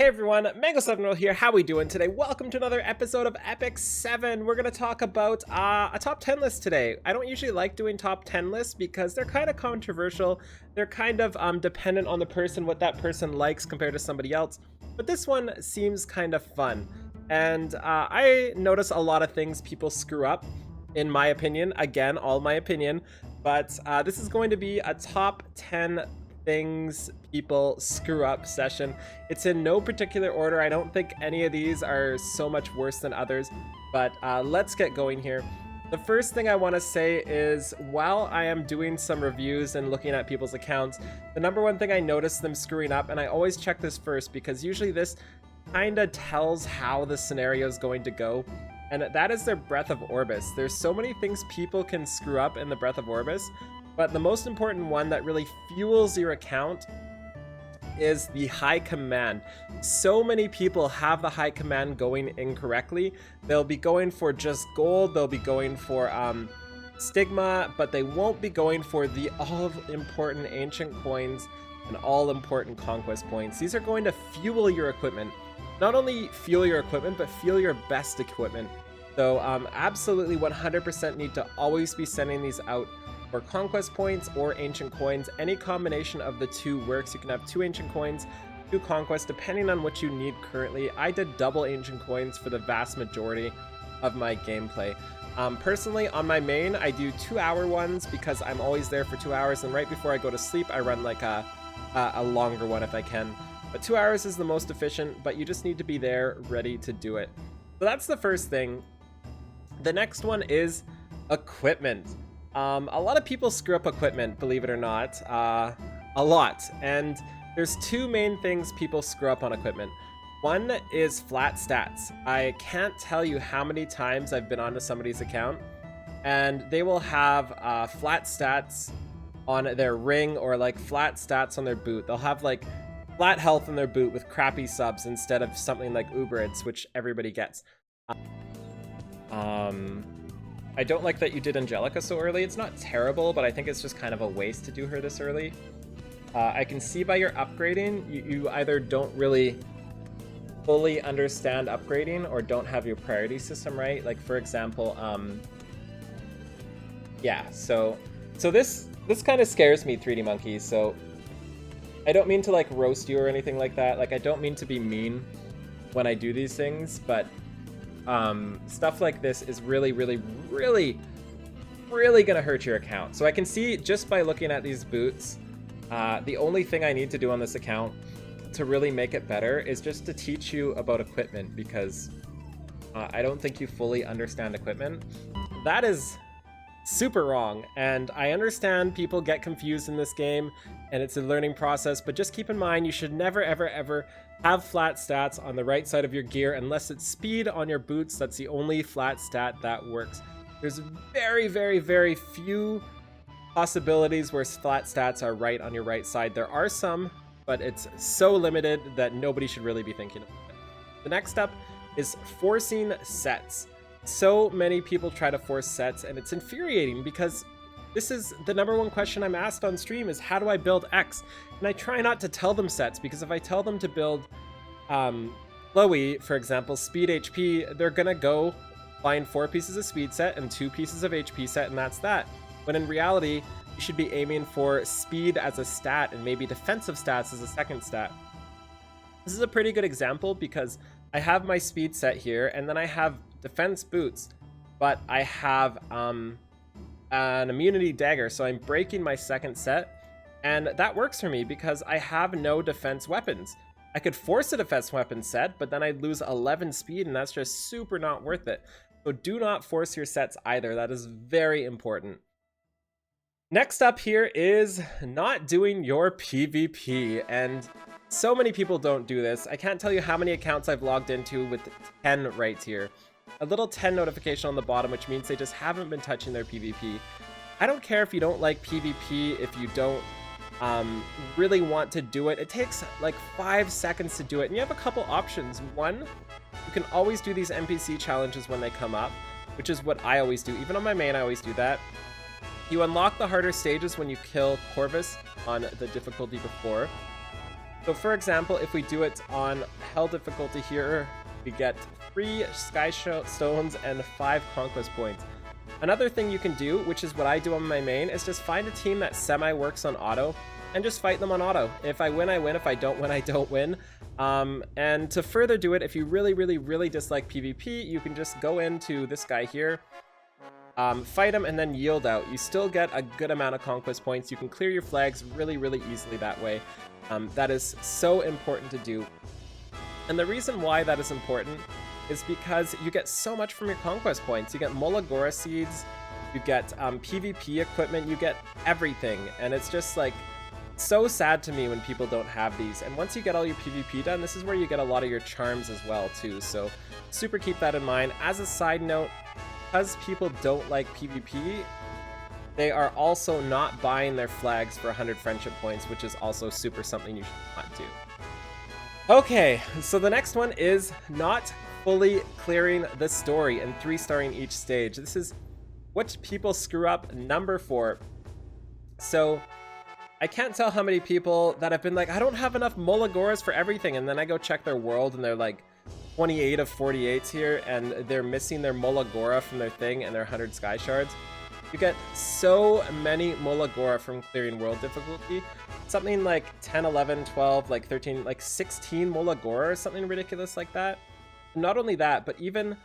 Hey everyone, Mango7 here. How we doing today? Welcome to another episode of Epic 7. We're going to talk about a top 10 list today. I don't usually like doing top 10 lists because they're kind of controversial. They're kind of dependent on the person, what that person likes compared to somebody else. But this one seems kind of fun. And I notice a lot of things people screw up, in my opinion. Again, all my opinion. But this is going to be a top 10 things people screw up session. It's in no particular order. I don't think any of these are so much worse than others, but let's get going here. The first thing I want to say is, while I am doing some reviews and looking at people's accounts, the number one thing I notice them screwing up, and I always check this first because usually this kind of tells how the scenario is going to go, and that is their Breath of Orbis. There's so many things people can screw up in the Breath of Orbis, but the most important one that really fuels your account is the high command. So many people have the high command going incorrectly. They'll be going for just gold, they'll be going for stigma, but they won't be going for the all-important ancient coins and all-important conquest points. These are going to fuel your equipment. Not only fuel your equipment, but fuel your best equipment. So absolutely 100% need to always be sending these out for conquest points or ancient coins. Any combination of the two works. You can have 2 ancient coins, 2 conquest, depending on what you need currently. I did double ancient coins for the vast majority of my gameplay. Personally, on my main, I do 2-hour ones because I'm always there for 2 hours, and right before I go to sleep, I run like a longer one if I can. But 2 hours is the most efficient, but you just need to be there ready to do it. So that's the first thing. The next one is equipment. A lot of people screw up equipment, believe it or not, a lot. And there's 2 main things people screw up on equipment. One is flat stats. I can't tell you how many times I've been onto somebody's account and they will have flat stats on their ring or like flat stats on their boot. They'll have like flat health in their boot with crappy subs instead of something like Uberids, which everybody gets. I don't like that you did Angelica so early. It's not terrible, but I think it's just kind of a waste to do her this early. I can see by your upgrading, you either don't really fully understand upgrading or don't have your priority system right. Like, for example, yeah, so this kind of scares me, 3D Monkey. So I don't mean to like roast you or anything like that. Like, I don't mean to be mean when I do these things, but stuff like this is really gonna hurt your account. So I can see just by looking at these boots, the only thing I need to do on this account to really make it better is just to teach you about equipment, because I don't think you fully understand equipment. That is super wrong, and I understand people get confused in this game and it's a learning process, but just keep in mind you should never ever have flat stats on the right side of your gear unless it's speed on your boots. That's the only flat stat that works. There's very few possibilities where flat stats are right on your right side. There are some, but it's so limited that nobody should really be thinking about it. The next step is forcing sets. So many people try to force sets, and it's infuriating because this is the number one question I'm asked on stream is, how do I build X? And I try not to tell them sets, because if I tell them to build Chloe, for example, speed HP, they're gonna go find 4 pieces of speed set and 2 pieces of HP set, and that's that. When in reality, you should be aiming for speed as a stat and maybe defensive stats as a second stat. This is a pretty good example because I have my speed set here, and then I have defense boots, but I have an immunity dagger, so I'm breaking my second set, and that works for me because I have no defense weapons. I could force a defense weapon set, but then I'd lose 11 speed, and that's just super not worth it. So do not force your sets either. That is very important. Next up here is not doing your PvP, and so many people don't do this. I can't tell you how many accounts I've logged into with 10 right here. A little 10 notification on the bottom, which means they just haven't been touching their PvP. I don't care if you don't like PvP, if you don't really want to do it. It takes like 5 seconds to do it, and you have a couple options. One, you can always do these NPC challenges when they come up, which is what I always do. Even on my main, I always do that. You unlock the harder stages when you kill Corvus on the difficulty before. So for example, if we do it on Hell difficulty here, we get 3 Sky Stones and 5 Conquest Points. Another thing you can do, which is what I do on my main, is just find a team that semi-works on auto and just fight them on auto. If I win, I win. If I don't win, I don't win. And to further do it, if you really dislike PvP, you can just go into this guy here, fight him, and then yield out. You still get a good amount of Conquest Points. You can clear your flags really easily that way. That is so important to do. And the reason why that is important is because you get so much from your Conquest Points. You get Molagora Seeds, you get PvP equipment, you get everything. And it's just like so sad to me when people don't have these. And once you get all your PvP done, this is where you get a lot of your charms as well too. So super keep that in mind. As a side note, because people don't like PvP, they are also not buying their flags for 100 friendship points, which is also super something you should not do. Okay, so the next one is not fully clearing the story and 3-starring each stage. This is what people screw up number 4. So I can't tell how many people that have been like, I don't have enough Molagoras for everything, and then I go check their world and they're like 28 of 48 here and they're missing their Molagora from their thing and their 100 Sky Shards. You get so many Molagora from clearing world difficulty. Something like 10, 11, 12, like 13, like 16 Molagora or something ridiculous like that. Not only that, but even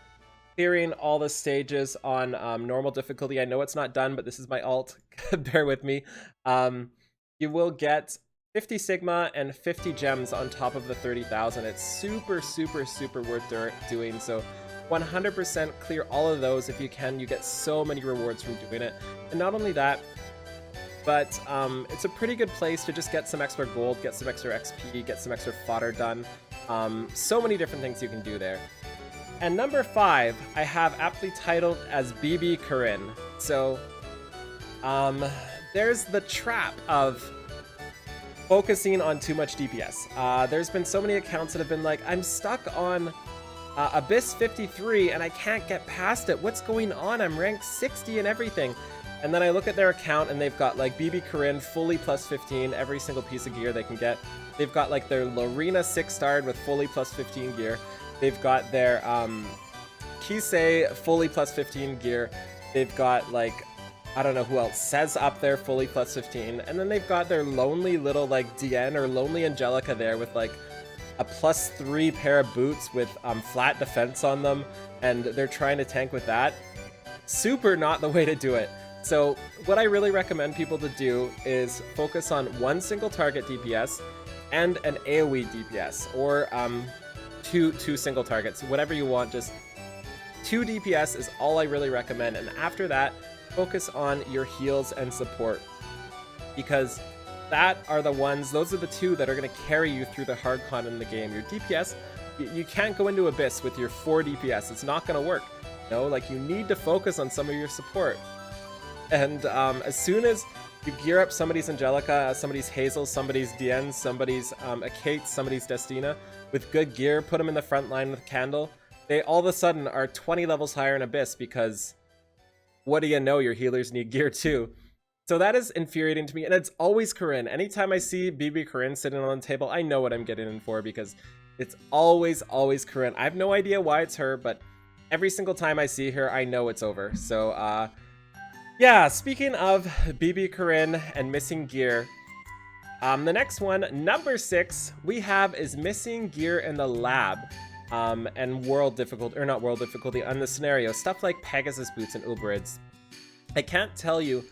clearing all the stages on normal difficulty. I know it's not done, but this is my alt. Bear with me. You will get 50 Sigma and 50 gems on top of the 30,000. It's super worth doing. So 100% clear all of those if you can. You get so many rewards from doing it. And not only that, but it's a pretty good place to just get some extra gold, get some extra XP, get some extra fodder done. So many different things you can do there. And number 5, I have aptly titled as BB Corinne. So there's the trap of focusing on too much DPS. There's been so many accounts that have been like, I'm stuck on Abyss 53 and I can't get past it. What's going on? I'm ranked 60 and everything. And then I look at their account and they've got like BB Corinne fully plus 15, every single piece of gear they can get. They've got like their Lorena 6-starred with fully plus 15 gear. They've got their Kisei fully plus 15 gear. They've got like, I don't know who else, Says up there fully plus 15. And then they've got their lonely little like Diane or lonely Angelica there with like a +3 pair of boots with flat defense on them. And they're trying to tank with that. Super not the way to do it. So what I really recommend people to do is focus on one single target DPS and an AoE DPS, or two single targets, whatever you want. Just 2 DPS is all I really recommend, and after that, focus on your heals and support, because those are the 2 that are going to carry you through the hard con in the game. Your DPS, you can't go into Abyss with your 4 DPS. It's not going to work. Like you need to focus on some of your support. And as soon as you gear up somebody's Angelica, somebody's Hazel, somebody's Diane, somebody's Kate, somebody's Destina with good gear, put them in the front line with Candle, they all of a sudden are 20 levels higher in Abyss, because what do you know, your healers need gear too. So that is infuriating to me, and it's always Corinne. Anytime I see BB Corinne sitting on the table, I know what I'm getting in for, because it's always Corinne. I have no idea why it's her, but every single time I see her, I know it's over. So yeah, speaking of BB Corinne and missing gear, the next one, number 6, we have is missing gear in the lab, and world difficulty, or not world difficulty, on the scenario, stuff like Pegasus boots and Uberids. I can't tell you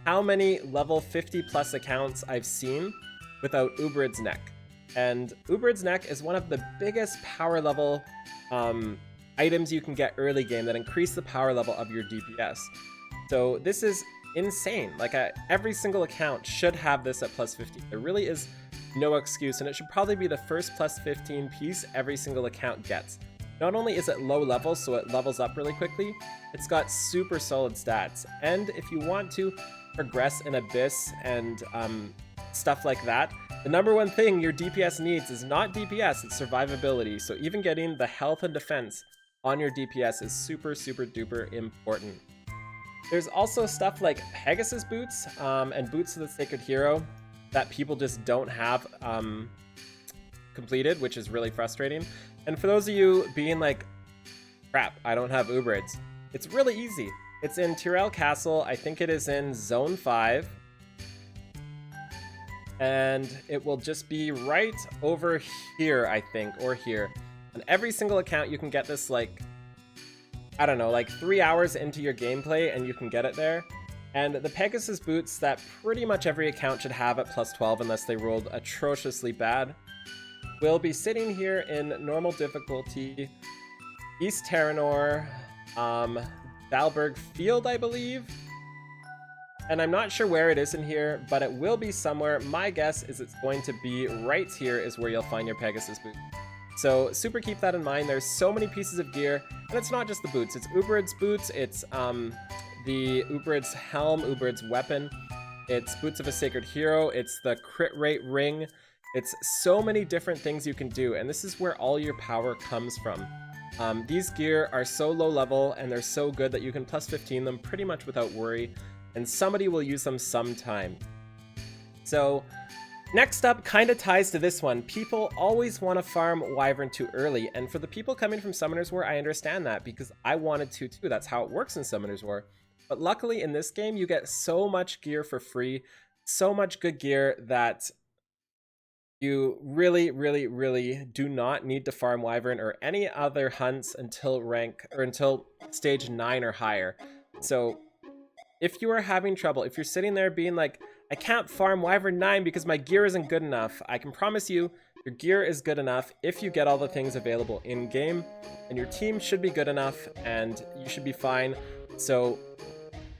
how many level 50 plus accounts I've seen without Uberid's neck. And Uberid's neck is one of the biggest power level items you can get early game that increase the power level of your DPS. So this is insane. Like every single account should have this at plus 15. There really is no excuse, and it should probably be the first plus 15 piece every single account gets. Not only is it low level, so it levels up really quickly, it's got super solid stats. And if you want to progress in Abyss and stuff like that, the number one thing your DPS needs is not DPS, it's survivability. So even getting the health and defense on your DPS is super duper important. There's also stuff like Pegasus boots and boots of the Sacred Hero that people just don't have completed, which is really frustrating. And for those of you being like, crap, I don't have Uberids, it's really easy. It's in Tyrell Castle. I think it is in Zone 5. And it will just be right over here, I think, or here. On every single account, you can get this, like, I don't know, like 3 hours into your gameplay, and you can get it there. And the Pegasus boots that pretty much every account should have at plus 12 unless they rolled atrociously bad will be sitting here in normal difficulty, East Terranor, Dalberg Field, I believe. And I'm not sure where it is in here, but it will be somewhere. My guess is it's going to be right here is where you'll find your Pegasus boot. So super keep that in mind. There's so many pieces of gear, and it's not just the boots. It's Uberid's boots, it's the Uberid's helm, Uberid's weapon, it's Boots of a Sacred Hero, it's the crit rate ring. It's so many different things you can do, and this is where all your power comes from. These gear are so low level, and they're so good that you can plus 15 them pretty much without worry, and somebody will use them sometime. So next up kind of ties to this one. People always want to farm Wyvern too early, and for the people coming from Summoner's War, I understand that because I wanted to too. That's how it works in Summoner's War. But luckily in this game, you get so much gear for free, so much good gear that you really, really, really do not need to farm Wyvern or any other hunts until rank or until stage 9 or higher. So if you are having trouble, if you're sitting there being like, I can't farm Wyvern 9 because my gear isn't good enough, I can promise you your gear is good enough if you get all the things available in game, and your team should be good enough and you should be fine. So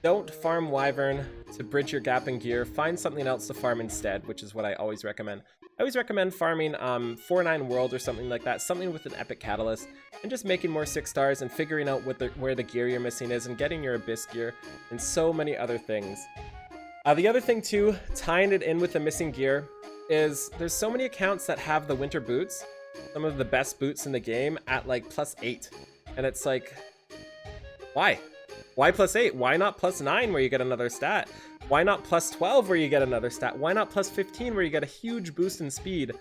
don't farm Wyvern to bridge your gap in gear. Find something else to farm instead, which is what I always recommend. I always recommend farming 4-9 World or something like that, something with an epic catalyst, and just making more 6 stars and figuring out where the gear you're missing is and getting your Abyss gear and so many other things. The other thing too, tying it in with the missing gear, is there's so many accounts that have the winter boots, some of the best boots in the game, at like plus 8. And it's like, why? Why plus 8? Why not plus 9 where you get another stat? Why not plus 12 where you get another stat? Why not plus 15 where you get a huge boost in speed?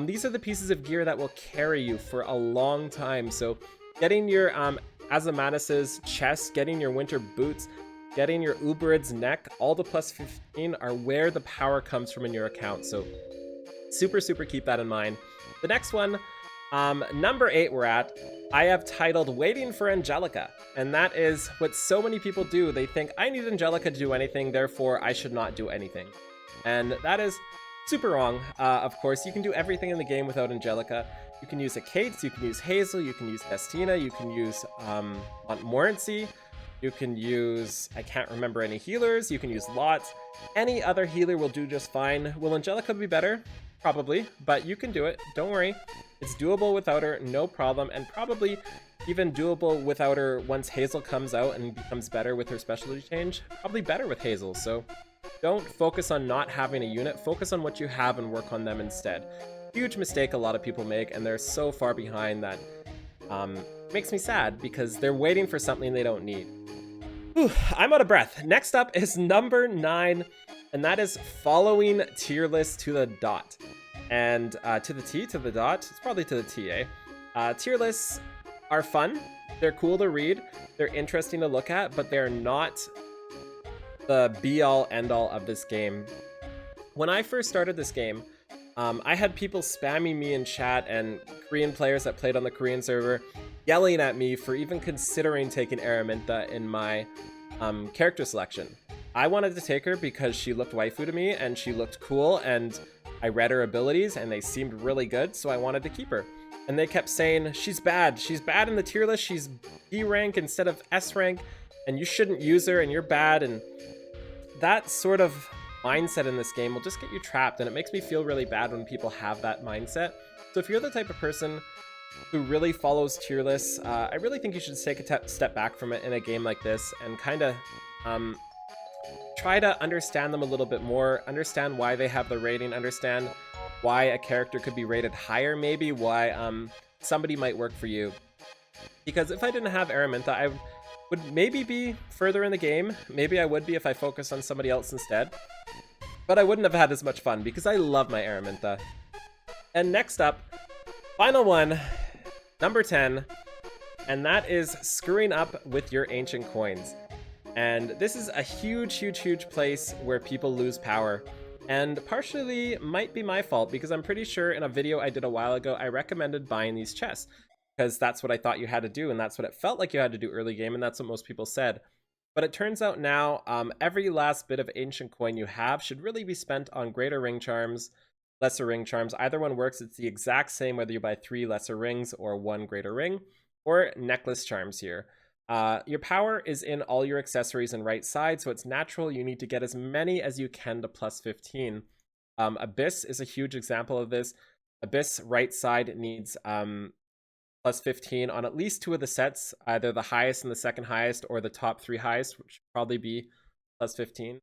These are the pieces of gear that will carry you for a long time. So getting your Azamanas's chest, getting your winter boots, getting your Uberid's neck, all the plus 15 are where the power comes from in your account. So super, super keep that in mind. The next one, number 8 we're at, I have titled Waiting for Angelica. And that is what so many people do. They think, I need Angelica to do anything, therefore I should not do anything. And that is super wrong. Of course, you can do everything in the game without Angelica. You can use a Kates, you can use Hazel, you can use Estina, you can use Montmorency, you can use, I can't remember any healers, you can use lots. Any other healer will do just fine. Will Angelica be better? Probably, but you can do it, don't worry. It's doable without her, no problem, and probably even doable without her once Hazel comes out and becomes better with her specialty change. Probably better with Hazel, so don't focus on not having a unit, focus on what you have and work on them instead. Huge mistake a lot of people make, and they're so far behind that makes me sad because they're waiting for something they don't need. Whew, I'm out of breath. Next up is number 9, and that is following tier lists to the dot. And to the T, to the dot, it's probably to the T, eh? Tier lists are fun, they're cool to read, they're interesting to look at, but they're not the be-all, end-all of this game. When I first started this game, I had people spamming me in chat and Korean players that played on the Korean server yelling at me for even considering taking Araminta in my character selection. I wanted to take her because she looked waifu to me and she looked cool, and I read her abilities and they seemed really good, so I wanted to keep her. And they kept saying, she's bad in the tier list, she's B rank instead of S rank, and you shouldn't use her and you're bad. And that sort of mindset in this game will just get you trapped, and it makes me feel really bad when people have that mindset. So if you're the type of person who really follows tier lists, I really think you should take a step back from it in a game like this and kind of try to understand them a little bit more, understand why they have the rating, understand why a character could be rated higher, maybe why somebody might work for you. Because if I didn't have Araminta, I would maybe be further in the game. Maybe I would be if I focused on somebody else instead. But I wouldn't have had as much fun because I love my Araminta. And next up, Final one, number 10, and that is screwing up with your ancient coins. And this is a huge, huge, huge place where people lose power. And partially might be my fault because I'm pretty sure in a video I did a while ago, I recommended buying these chests because that's what I thought you had to do. And that's what it felt like you had to do early game. And that's what most people said. But it turns out now every last bit of ancient coin you have should really be spent on greater ring charms, lesser ring charms. Either one works. It's the exact same whether you buy 3 lesser rings or 1 greater ring, or necklace charms here. Your power is in all your accessories and right side, so it's natural you need to get as many as you can to plus 15. Abyss is a huge example of this. Abyss right side needs plus 15 on at least 2 of the sets, either the highest and the second highest or the top 3 highest, which should probably be plus 15.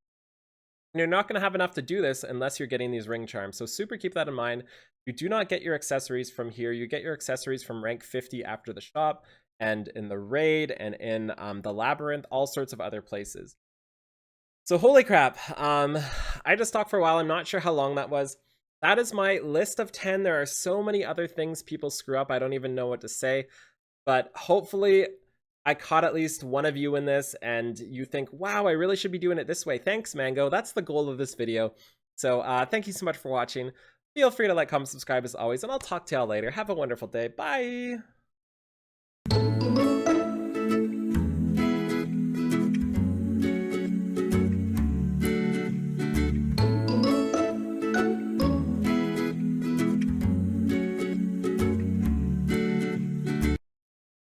And you're not going to have enough to do this unless you're getting these ring charms. So super keep that in mind. You do not get your accessories from here. You get your accessories from rank 50 after the shop and in the raid and in the labyrinth, all sorts of other places. So holy crap. I just talked for a while. I'm not sure how long that was. That is my list of 10. There are so many other things people screw up. I don't even know what to say. But hopefully I caught at least one of you in this and you think, wow, I really should be doing it this way. Thanks, Mango. That's the goal of this video. So thank you so much for watching. Feel free to like, comment, subscribe as always, and I'll talk to y'all later. Have a wonderful day. Bye!